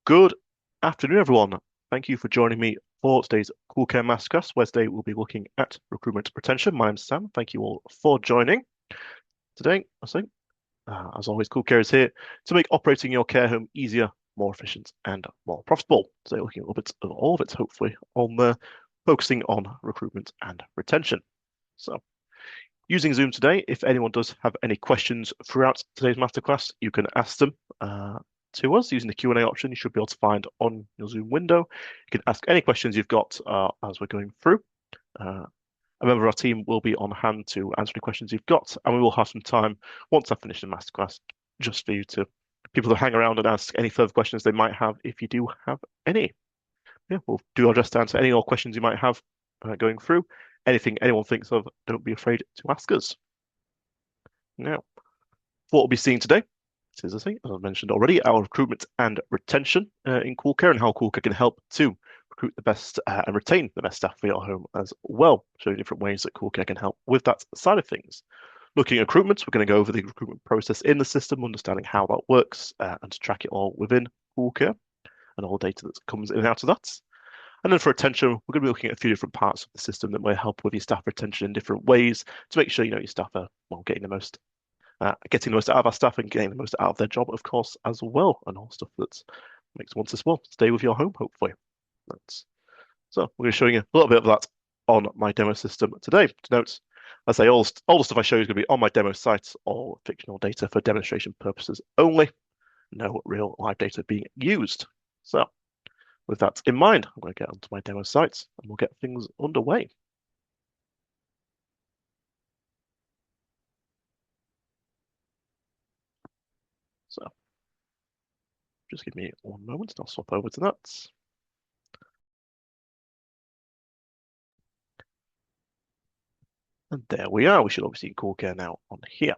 Good afternoon, everyone. Thank you for joining me for today's CoolCare Masterclass, where today we'll be looking at recruitment retention. My name's Sam. Thank you all for joining. Today, as always, CoolCare is here to make operating your care home easier, more efficient, and more profitable. Today, looking at a little bit of all of it, hopefully, on focusing on recruitment and retention. So, using Zoom today, if anyone does have any questions throughout today's masterclass, you can ask them to us using the Q&A option. You should be able to find on your Zoom window. You can ask any questions you've got as we're going through. A member of our team will be on hand to answer any questions you've got, and we will have some time once I've finished the masterclass just for you to people to hang around and ask any further questions they might have if you do have any. Yeah, we'll do our best to answer any more questions you might have going through. Anything anyone thinks of, don't be afraid to ask us. Now, what we'll be seeing today is, as I mentioned already, our recruitment and retention in CoolCare and how CoolCare can help to recruit the best and retain the best staff for your home as well, showing different ways that CoolCare can help with that side of things. Looking at recruitment, we're going to go over the recruitment process in the system, understanding how that works and to track it all within CoolCare and all the data that comes in and out of that. And then for retention, we're going to be looking at a few different parts of the system that may help with your staff retention in different ways to make sure your staff are getting the most out of our staff and getting the most out of their job, of course, as well, and all stuff that makes one as well stay with your home, hopefully. So we're going to show you a little bit of that on my demo system today. To note, I say all the stuff I show you is going to be on my demo site, all fictional data for demonstration purposes only, no real live data being used. So with that in mind, I'm going to get onto my demo site and we'll get things underway. So just give me one moment and I'll swap over to that. And there we are. We should obviously see CoolCare now on here.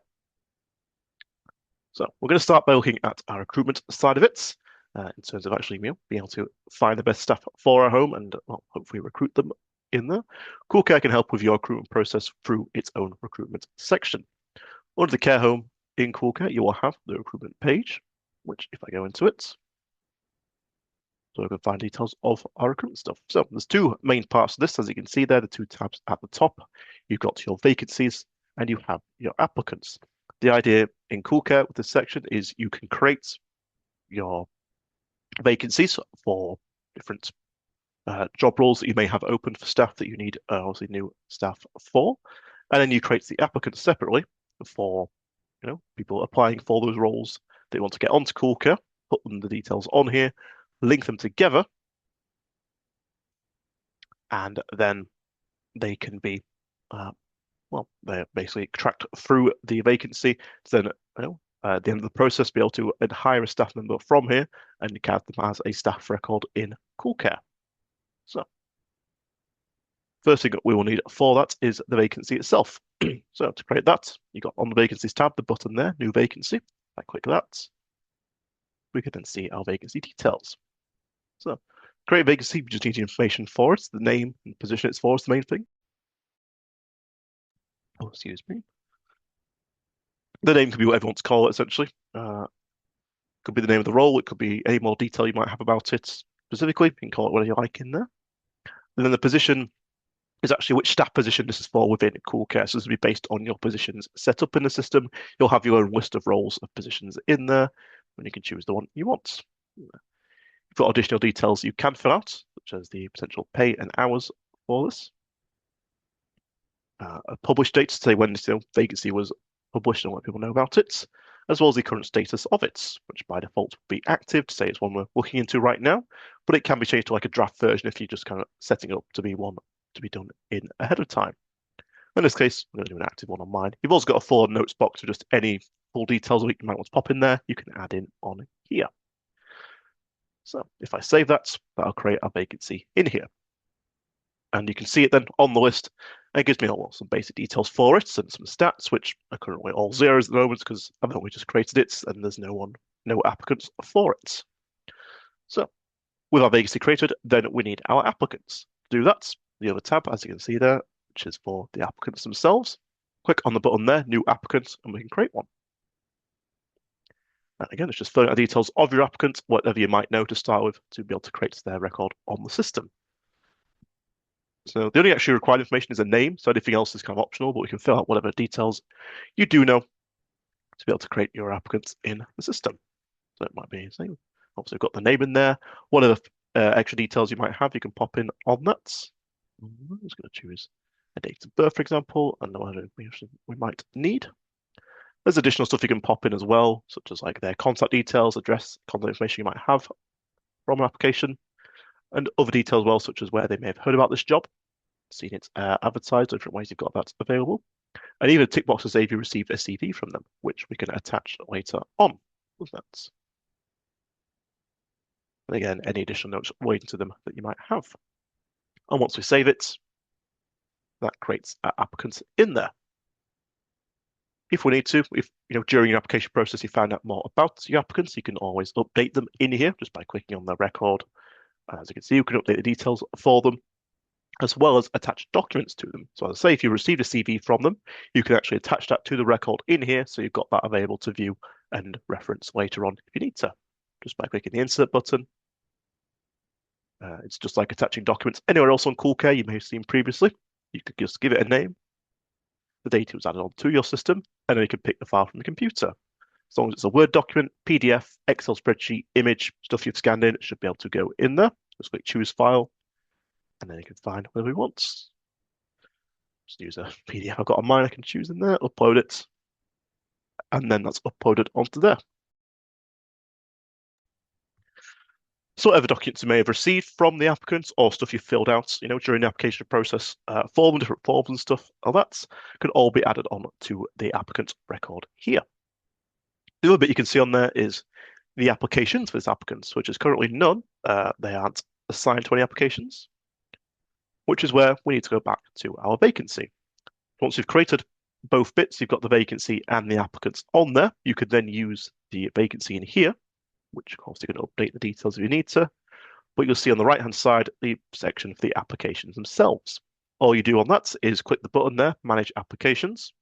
So we're going to start by looking at our recruitment side of it, in terms of actually being able to find the best staff for our home and hopefully recruit them in there. CoolCare can help with your recruitment process through its own recruitment section. Under the care home in CoolCare, you will have the recruitment page, which if I go into it, so I can find details of our recruitment stuff. So there's two main parts of this, as you can see there, the two tabs at the top. You've got your vacancies and you have your applicants. The idea in CoolCare with this section is you can create your vacancies for different job roles that you may have open for staff that you need obviously new staff for, and then you create the applicants separately for people applying for those roles they want to get onto CoolCare. Put them the details on here, link them together, and then they can be they're basically tracked through the vacancy to then at the end of the process be able to hire a staff member from here and count them as a staff record in CoolCare. So first thing we will need for that is the vacancy itself. So to create that, you got on the vacancies tab the button there, new vacancy. If I click that, we can then see our vacancy details. So create a vacancy, we just need the information for it, the name and position it's for is the main thing. Oh, excuse me. The name could be whatever you want to call it, essentially. Could be the name of the role. It could be any more detail you might have about it specifically. You can call it whatever you like in there. And then the position is actually which staff position this is for within CoolCare. So this will be based on your positions set up in the system. You'll have your own list of roles of positions in there, and you can choose the one you want. You've got additional details you can fill out, such as the potential pay and hours for this. A published date to say when this vacancy was published and let people know about it, as well as the current status of it, which by default will be active to say it's one we're looking into right now, but it can be changed to like a draft version if you're just kind of setting it up to be one to be done in ahead of time. In this case, I'm going to do an active one on mine. You've also got a full notes box with just any full details that you might want to pop in there, you can add in on here. So if I save that, that'll create a vacancy in here. And you can see it then on the list. And it gives me some basic details for it and some stats, which are currently all zeros at the moment because I've only just created it and there's no applicants for it. So with our vacancy created, then we need our applicants. To do that, the other tab, as you can see there, which is for the applicants themselves. Click on the button there, new applicant, and we can create one. And again, it's just filling out the details of your applicant, whatever you might know to start with, to be able to create their record on the system. So the only actually required information is a name, so anything else is kind of optional, but we can fill out whatever details you do know to be able to create your applicants in the system. So it might be the same. Obviously, we've got the name in there. What other extra details you might have, you can pop in on that. I'm just going to choose a date of birth, for example, and what we might need. There's additional stuff you can pop in as well, such as like their contact details, address, contact information you might have from an application, and other details as well, such as where they may have heard about this job, seen it advertised, different ways you've got that available, and even tick boxes say if you received a CV from them, which we can attach later on with that. And again, any additional notes relating to them that you might have. And once we save it, that creates applicants in there. If we need to, if during your application process you find out more about your applicants, you can always update them in here just by clicking on the record. As you can see, you can update the details for them, as well as attach documents to them. So as I say, if you received a CV from them, you can actually attach that to the record in here, so you've got that available to view and reference later on if you need to, just by clicking the insert button. It's just like attaching documents anywhere else on CoolCare you may have seen previously. You could just give it a name, the data was added onto your system, and then you can pick the file from the computer. As long as it's a Word document, PDF, Excel spreadsheet, image, stuff you've scanned in, it should be able to go in there. Just click Choose File, and then you can find whatever you want. Just use a PDF I've got on mine, I can choose in there, upload it, and then that's uploaded onto there. So whatever documents you may have received from the applicants or stuff you filled out, during the application process, different forms and stuff, all that can all be added on to the applicant record here. The other bit you can see on there is the applications for this applicants, which is currently none. They aren't assigned to any applications, which is where we need to go back to our vacancy. Once you've created both bits, you've got the vacancy and the applicants on there. You could then use the vacancy in here, which of course you can update the details if you need to. But you'll see on the right-hand side, the section for the applications themselves. All you do on that is click the button there, Manage Applications.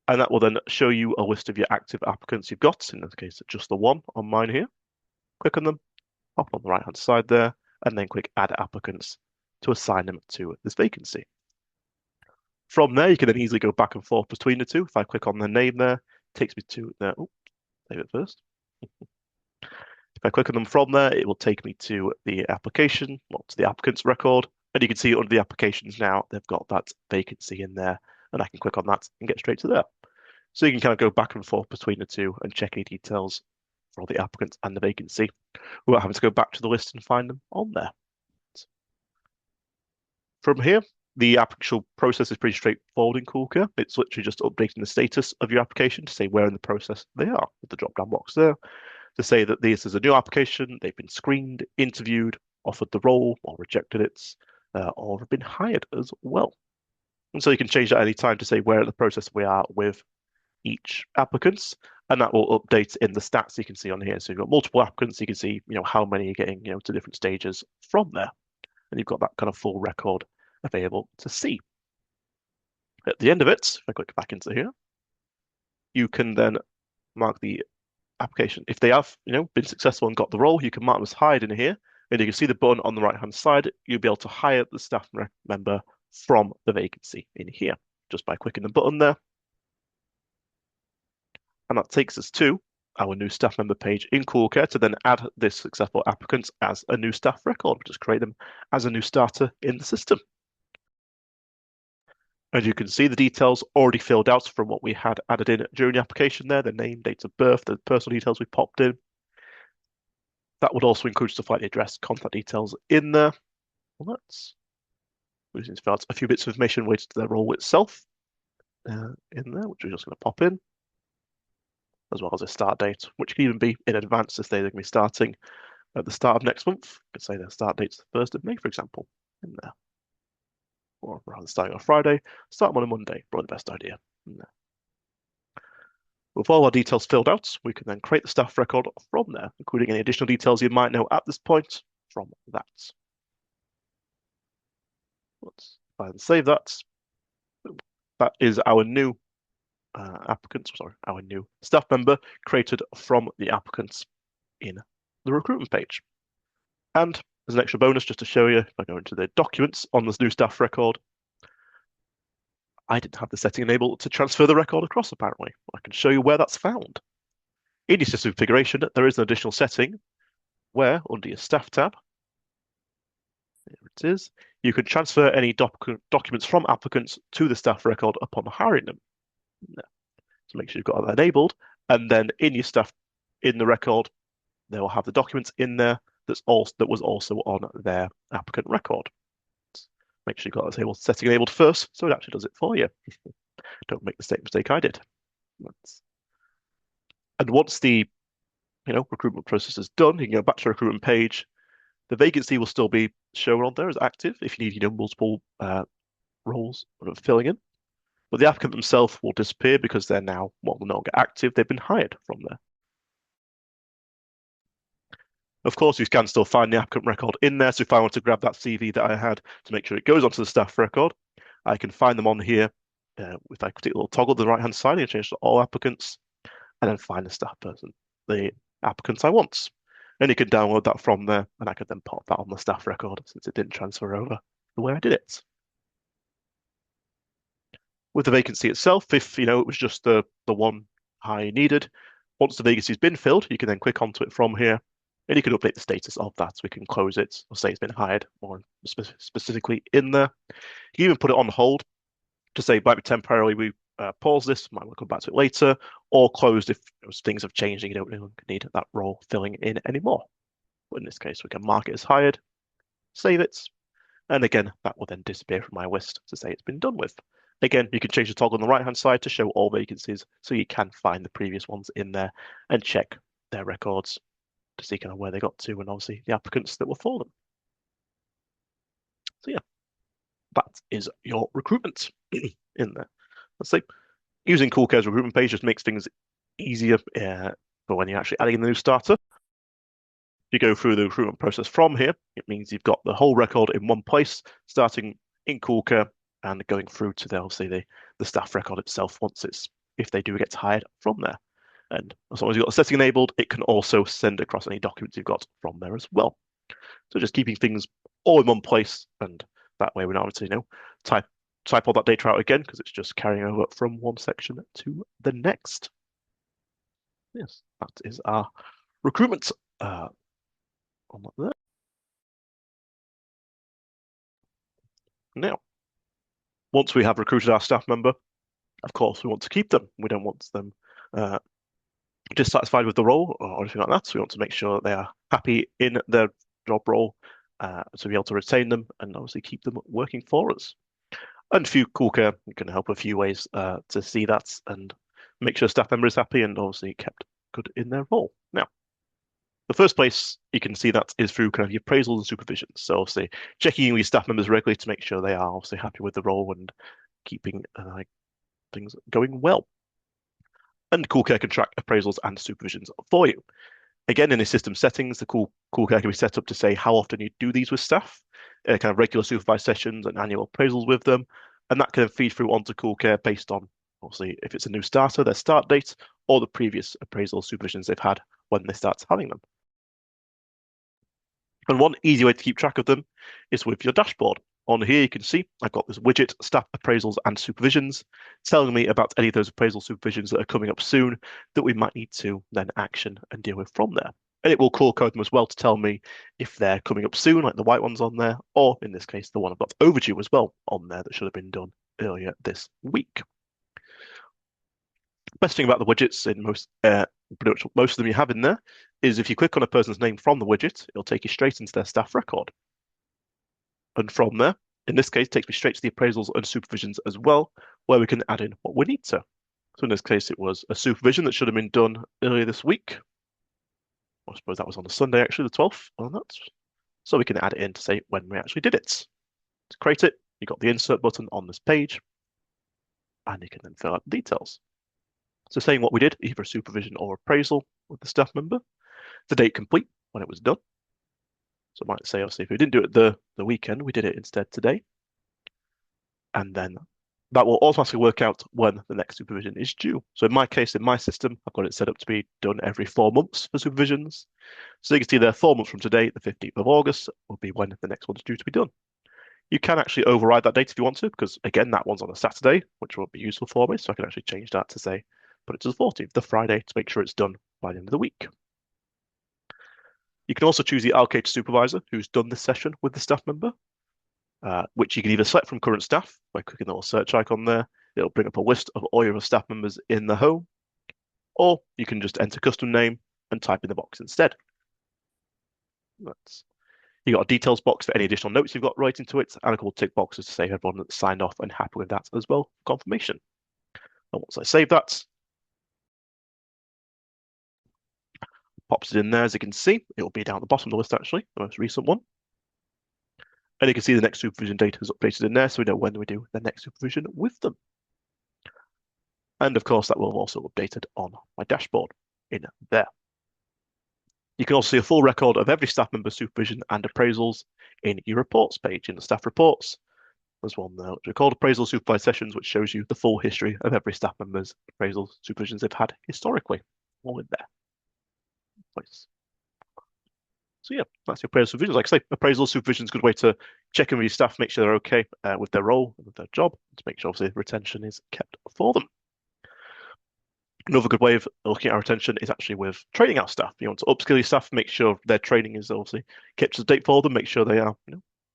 And that will then show you a list of your active applicants you've got. In this case, just the one on mine here. Click on them, pop on the right-hand side there, and then click Add Applicants to assign them to this vacancy. From there, you can then easily go back and forth between the two. If I click on the name there, it takes me to there. Oh, save it first. If I click on them from there, it will take me to the application, well, to the applicant's record. And you can see under the applications now, they've got that vacancy in there. And I can click on that and get straight to there. So you can kind of go back and forth between the two and check any details for the applicant and the vacancy without having to go back to the list and find them on there. From here, the actual process is pretty straightforward in CoolCare. It's literally just updating the status of your application to say where in the process they are with the drop-down box there, to say that this is a new application, they've been screened, interviewed, offered the role, or rejected it, or have been hired as well. And so you can change that any time to say where in the process we are with each applicant, and that will update in the stats you can see on here. So you've got multiple applicants, you can see, how many you're getting, to different stages from there. And you've got that kind of full record available to see. At the end of it, if I click back into here, you can then mark the application. If they have, been successful and got the role, you can mark them as hired in here, and you can see the button on the right-hand side. You'll be able to hire the staff member from the vacancy in here, just by clicking the button there. And that takes us to our new staff member page in CoolCare to then add this successful applicant as a new staff record. We'll just create them as a new starter in the system. As you can see, the details already filled out from what we had added in during the application there, the name, date of birth, the personal details we popped in. That would also include stuff like the address, contact details in there. Well, we need to fill out a few bits of information related to their role itself in there, which we're just going to pop in, as well as a start date, which can even be in advance if they're going to be starting at the start of next month. Could say their start date's the 1st of May, for example, in there. Or rather starting on a Friday, start them on a Monday, probably the best idea. With all our details filled out, we can then create the staff record from there, including any additional details you might know at this point from that. Let's go ahead and save that. That is our new our new staff member created from the applicants in the recruitment page. And as an extra bonus, just to show you, if I go into the documents on this new staff record, I didn't have the setting enabled to transfer the record across, apparently. I can show you where that's found. In your system configuration, there is an additional setting where, under your staff tab, there it is, you can transfer any documents from applicants to the staff record upon hiring them. So make sure you've got that enabled. And then in your staff, in the record, they will have the documents in there that was also on their applicant record. Make sure you've got that setting enabled first, so it actually does it for you. Don't make the same mistake I did. And once the recruitment process is done, you can go back to the recruitment page. The vacancy will still be shown on there as active if you need multiple roles filling in. But the applicant themselves will disappear because they're now no longer active. They've been hired from there. Of course, you can still find the applicant record in there. So if I want to grab that CV that I had to make sure it goes onto the staff record, I can find them on here. If I click a little toggle to the right-hand side, and change to all applicants, and then find the staff person, the applicants I want. And you can download that from there, and I could then pop that on the staff record since it didn't transfer over the way I did it. With the vacancy itself, if it was just the one I needed, once the vacancy's been filled, you can then click onto it from here, and you can update the status of that. We can close it or say it's been hired more specifically in there. You can even put it on hold to say, might be temporarily, we pause this, might want to come back to it later, or closed if things have changed and you don't need that role filling in anymore. But in this case, we can mark it as hired, save it, and again, that will then disappear from my list to say it's been done with. Again, you can change the toggle on the right-hand side to show all vacancies, so you can find the previous ones in there and check their records to see kind of where they got to and obviously the applicants that were for them. So yeah, that is your recruitment in there. Let's say using CoolCare's recruitment page just makes things easier for when you're actually adding in the new starter. If you go through the recruitment process from here, it means you've got the whole record in one place, starting in CoolCare and going through to obviously the staff record itself if they do get hired from there. And as long as you've got the setting enabled, it can also send across any documents you've got from there as well. So just keeping things all in one place, and that way we're not having to type all that data out again because it's just carrying over from one section to the next. Yes, that is our recruitment on there. Now, once we have recruited our staff member, of course, we want to keep them. We don't want them dissatisfied with the role or anything like that. So we want to make sure they are happy in their job role to be able to retain them and obviously keep them working for us. And CoolCare can help a few ways to see that and make sure staff member is happy and obviously kept good in their role. Now, the first place you can see that is through kind of your appraisals and supervisions. So obviously checking in with your staff members regularly to make sure they are obviously happy with the role and keeping things going well. And CoolCare can track appraisals and supervisions for you. Again, in the system settings, the CoolCare can be set up to say how often you do these with staff, kind of regular supervised sessions and annual appraisals with them. And that can feed through onto CoolCare based on, obviously, if it's a new starter, their start date, or the previous appraisal supervisions they've had when they start having them. And one easy way to keep track of them is with your dashboard. On here, you can see I've got this widget, staff appraisals and supervisions, telling me about any of those appraisal supervisions that are coming up soon that we might need to then action and deal with from there. And it will call code them as well to tell me if they're coming up soon, like the white ones on there, or in this case, the one I've got overdue as well on there that should have been done earlier this week. Best thing about the widgets in most of them you have in there is if you click on a person's name from the widget, it'll take you straight into their staff record. And from there, in this case, it takes me straight to the appraisals and supervisions as well, where we can add in what we need to. So in this case, it was a supervision that should have been done earlier this week. I suppose that was on the Sunday, actually, the 12th on that. So we can add it in to say when we actually did it. To create it, you've got the insert button on this page, and you can then fill out the details. So saying what we did, either a supervision or appraisal with the staff member, the date complete when it was done. So I might say, obviously, if we didn't do it the weekend, we did it instead today. And then that will automatically work out when the next supervision is due. So in my case, in my system, I've got it set up to be done every 4 months for supervisions. So you can see there 4 months from today, the 15th of August, will be when the next one's due to be done. You can actually override that date if you want to, because again, that one's on a Saturday, which will be useful for me. So I can actually change that to say, put it to the 14th, the Friday, to make sure it's done by the end of the week. You can also choose the allocated supervisor who's done this session with the staff member, which you can either select from current staff by clicking the little search icon there. It'll bring up a list of all your staff members in the home, or you can just enter custom name and type in the box instead. You got a details box for any additional notes you've got writing to it, and a couple of tick boxes to say everyone that's signed off and happy with that as well, confirmation. And once I save that, pops it in there. As you can see, it will be down at the bottom of the list, actually, the most recent one. And you can see the next supervision data is updated in there, so we know when we do the next supervision with them. And of course, that will also updated on my dashboard in there. You can also see a full record of every staff member's supervision and appraisals in your reports page in the staff reports. There's one there, which we called appraisal supervised sessions, which shows you the full history of every staff member's appraisal supervisions they've had historically, all in there. Place. So yeah, that's your appraisal supervision. Like I say, appraisal supervision is a good way to check in with your staff, make sure they're okay with their role, with their job, to make sure obviously retention is kept for them. Another good way of looking at our retention is actually with training our staff. You want to upskill your staff, make sure their training is obviously kept to date for them, make sure they are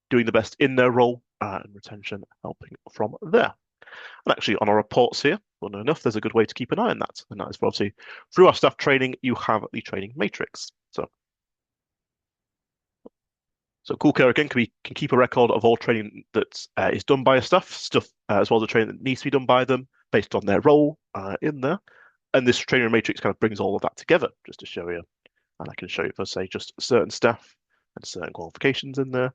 doing the best in their role, and retention helping from there. And actually on our reports here, well enough, there's a good way to keep an eye on that. And that is obviously through our staff training, you have the training matrix. So CoolCare again can keep a record of all training that is done by a stuff as well as the training that needs to be done by them based on their role in there. And this training matrix kind of brings all of that together just to show you. And I can show you for say just certain staff and certain qualifications in there.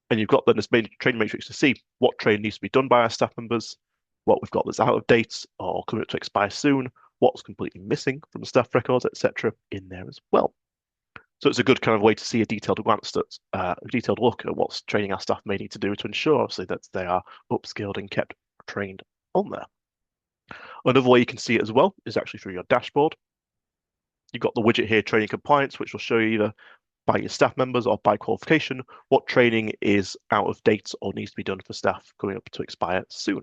And you've got then this main training matrix to see what training needs to be done by our staff members, what we've got that's out of date or coming up to expire soon, what's completely missing from the staff records, etc. in there as well. So it's a good kind of way to see a detailed glance at a detailed look at what's training our staff may need to do to ensure obviously that they are upskilled and kept trained on there. Another way you can see it as well is actually through your dashboard. You've got the widget here, training compliance, which will show you either by your staff members or by qualification what training is out of date or needs to be done for staff coming up to expire soon.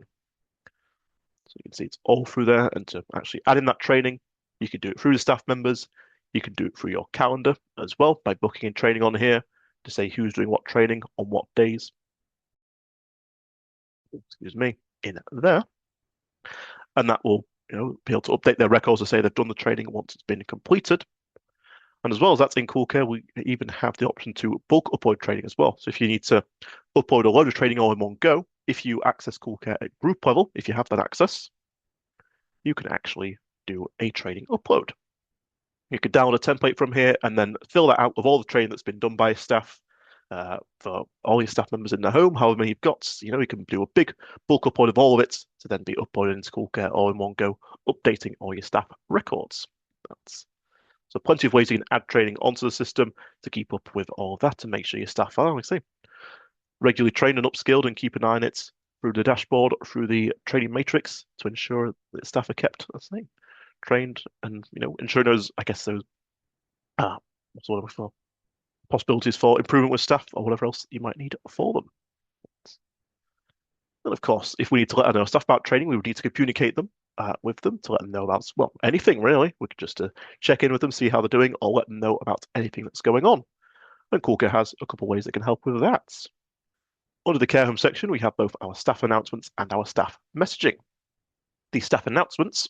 So you can see it's all through there, and to actually add in that training, you can do it through the staff members. You can do it through your calendar as well by booking in training on here to say who's doing what training on what days. Excuse me, in there. And that will be able to update their records to say they've done the training once it's been completed. And as well as that's in CoolCare, we even have the option to bulk upload training as well. So if you need to upload a load of training all in one go, if you access CoolCare at group level, if you have that access, you can actually do a training upload. You could download a template from here and then fill that out with all the training that's been done by staff for all your staff members in the home, however many you've got. You can do a big bulk upload of all of it to then be uploaded into CoolCare all in one go, updating all your staff records. So plenty of ways you can add training onto the system to keep up with all of that and make sure your staff are, like I say, regularly trained and upskilled, and keep an eye on it through the dashboard, through the training matrix to ensure that staff are kept, let's say, trained and ensuring those, I guess, those possibilities for improvement with staff or whatever else you might need for them. And of course, if we need to let our staff about training, we would need to communicate them with them to let them know about, well, anything really. We could just check in with them, see how they're doing, or let them know about anything that's going on. And CoolCare has a couple of ways that can help with that. Under the care home section, we have both our staff announcements and our staff messaging. The staff announcements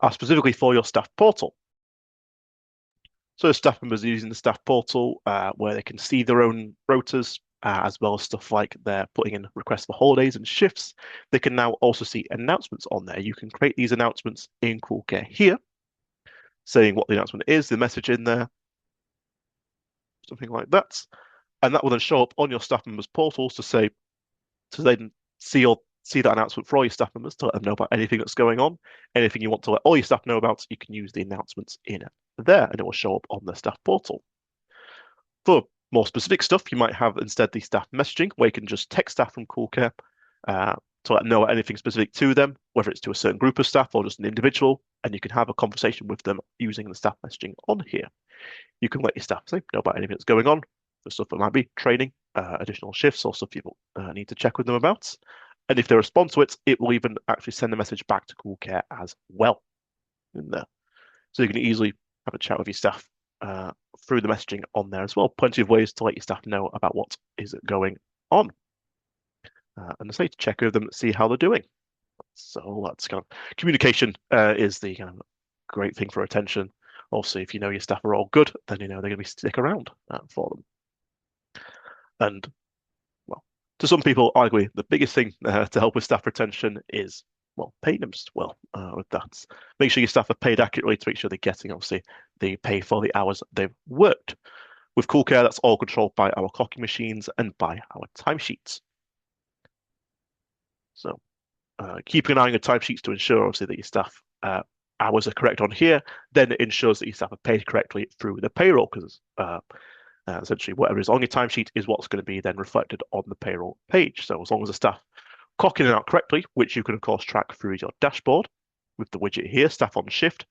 are specifically for your staff portal. So staff members are using the staff portal where they can see their own rotas, as well as stuff like they're putting in requests for holidays and shifts. They can now also see announcements on there. You can create these announcements in CoolCare here, saying what the announcement is, the message in there, something like that. And that will then show up on your staff members' portals to they can see that announcement for all your staff members to let them know about anything that's going on. Anything you want to let all your staff know about, you can use the announcements in there, and it will show up on the staff portal. For more specific stuff, you might have instead the staff messaging, where you can just text staff from CoolCare to let them know anything specific to them, whether it's to a certain group of staff or just an individual, and you can have a conversation with them using the staff messaging on here. You can let your staff know about anything that's going on, the stuff that might be training, additional shifts, or stuff you need to check with them about. And if they respond to it, it will even actually send a message back to CoolCare as well in there. So you can easily have a chat with your staff through the messaging on there as well. Plenty of ways to let your staff know about what is going on. And I say to check with them, see how they're doing. So that's kind of communication is the kind of great thing for retention. Also, if you know your staff are all good, then you know they're going to be stick around for them. And well, to some people, arguably the biggest thing to help with staff retention is paying them well. With that, make sure your staff are paid accurately to make sure they're getting obviously the pay for the hours they've worked. With CoolCare, that's all controlled by our clocking machines and by our timesheets. So keeping an eye on your timesheets to ensure obviously that your staff hours are correct on here, then it ensures that your staff are paid correctly through the payroll, because essentially whatever is on your timesheet is what's going to be then reflected on the payroll page. So as long as the staff clock in and out correctly, which you can of course track through your dashboard with the widget here, staff on shift,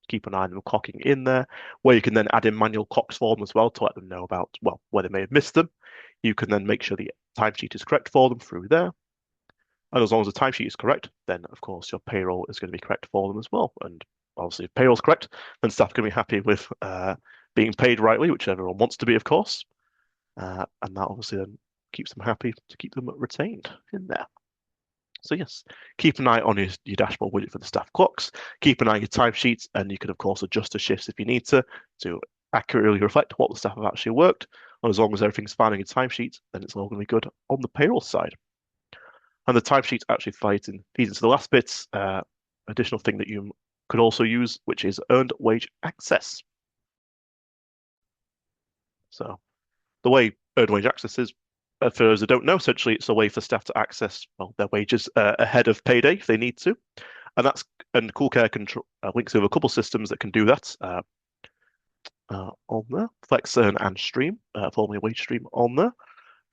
keep an eye on them clocking in there, where you can then add in manual clocks for them as well to let them know about, where they may have missed them. You can then make sure the timesheet is correct for them through there. And as long as the timesheet is correct, then of course your payroll is going to be correct for them as well. And obviously, if payroll's correct, then staff are going to be happy with being paid rightly, which everyone wants to be, of course. And that obviously then keeps them happy to keep them retained in there. So yes, keep an eye on your dashboard widget for the staff clocks. Keep an eye on your timesheets, and you can of course adjust the shifts if you need to accurately reflect what the staff have actually worked. And as long as everything's fine on your timesheet, then it's all going to be good on the payroll side. And the timesheet actually feeds into the last bit, additional thing that you could also use, which is earned wage access. So the way earned wage access is, for those who don't know, essentially it's a way for staff to access their wages ahead of payday if they need to. And CoolCare links with a couple systems that can do that on there. FlexEarn and Stream, formerly WageStream on there.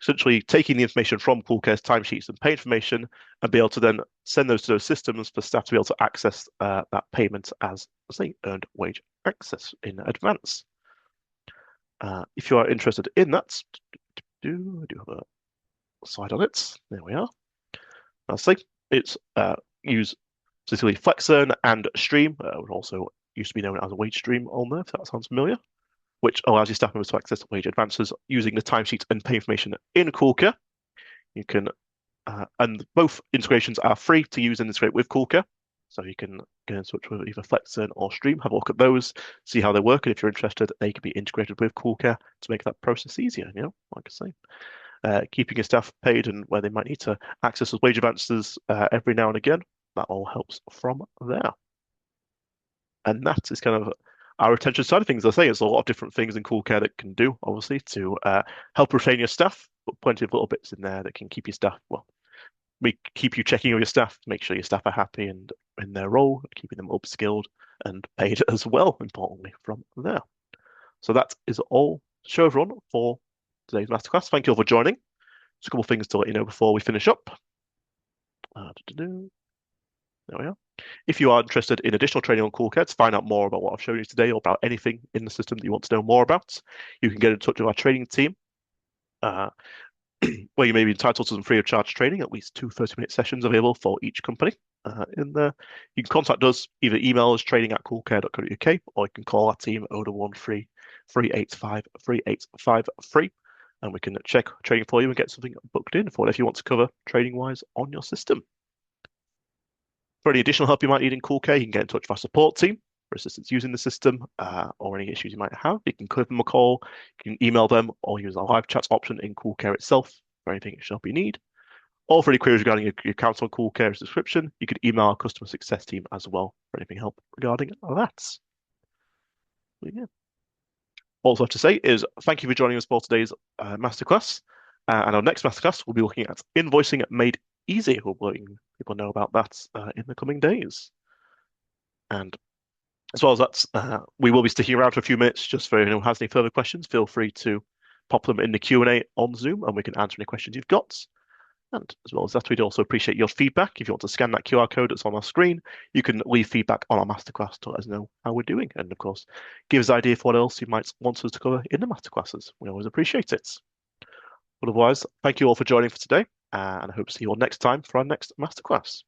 Essentially taking the information from CoolCare's timesheets and pay information and be able to then send those to those systems for staff to be able to access that payment as, say, earned wage access in advance. If you are interested in that, I do have a slide on it. There we are. I'll say it's use specifically FlexEarn and Stream, which also used to be known as a WageStream on there, if that sounds familiar, which allows your staff members to access wage advances using the timesheet and pay information in CoolCare. You can, and both integrations are free to use and integrate with CoolCare. So you can get in touch with either FlexEarn or Stream, have a look at those, see how they work, and if you're interested, they can be integrated with CoolCare to make that process easier, like I say. Keeping your staff paid and where they might need to access those wage advances every now and again, that all helps from there. And that is kind of our retention side of things. As I say, there's a lot of different things in CoolCare that can do, obviously, to help retain your staff, but plenty of little bits in there that can keep your staff, keep you checking on your staff, make sure your staff are happy and in their role, keeping them upskilled and paid as well, importantly, from there. So that is all to show everyone for today's masterclass. Thank you all for joining. Just a couple of things to let you know before we finish up. There we are. If you are interested in additional training on CoolCare to find out more about what I've shown you today or about anything in the system that you want to know more about, you can get in touch with our training team, where you may be entitled to some free of charge training, at least 2 30-minute sessions available for each company. In there, you can contact us, either email us training@coolcare.co.uk, or you can call our team 0113 385 3853, and we can check training for you and get something booked in for whatever you want to cover training-wise on your system. For any additional help you might need in CoolCare, you can get in touch with our support team for assistance using the system, or any issues you might have. You can give them a call, you can email them, or use our live chat option in CoolCare itself for anything help you need. Or for any queries regarding your account on CoolCare subscription, you could email our customer success team as well for anything help regarding that. But yeah. All I have to say is thank you for joining us for today's masterclass. And our next masterclass, we'll be looking at invoicing made easy. We'll be letting people know about that in the coming days. And as well as that, we will be sticking around for a few minutes just for anyone who has any further questions. Feel free to pop them in the Q&A on Zoom and we can answer any questions you've got. And as well as that, we'd also appreciate your feedback. If you want to scan that QR code that's on our screen, you can leave feedback on our masterclass to let us know how we're doing. And of course, give us an idea for what else you might want us to cover in the masterclasses. We always appreciate it. But otherwise, thank you all for joining for today, and I hope to see you all next time for our next masterclass.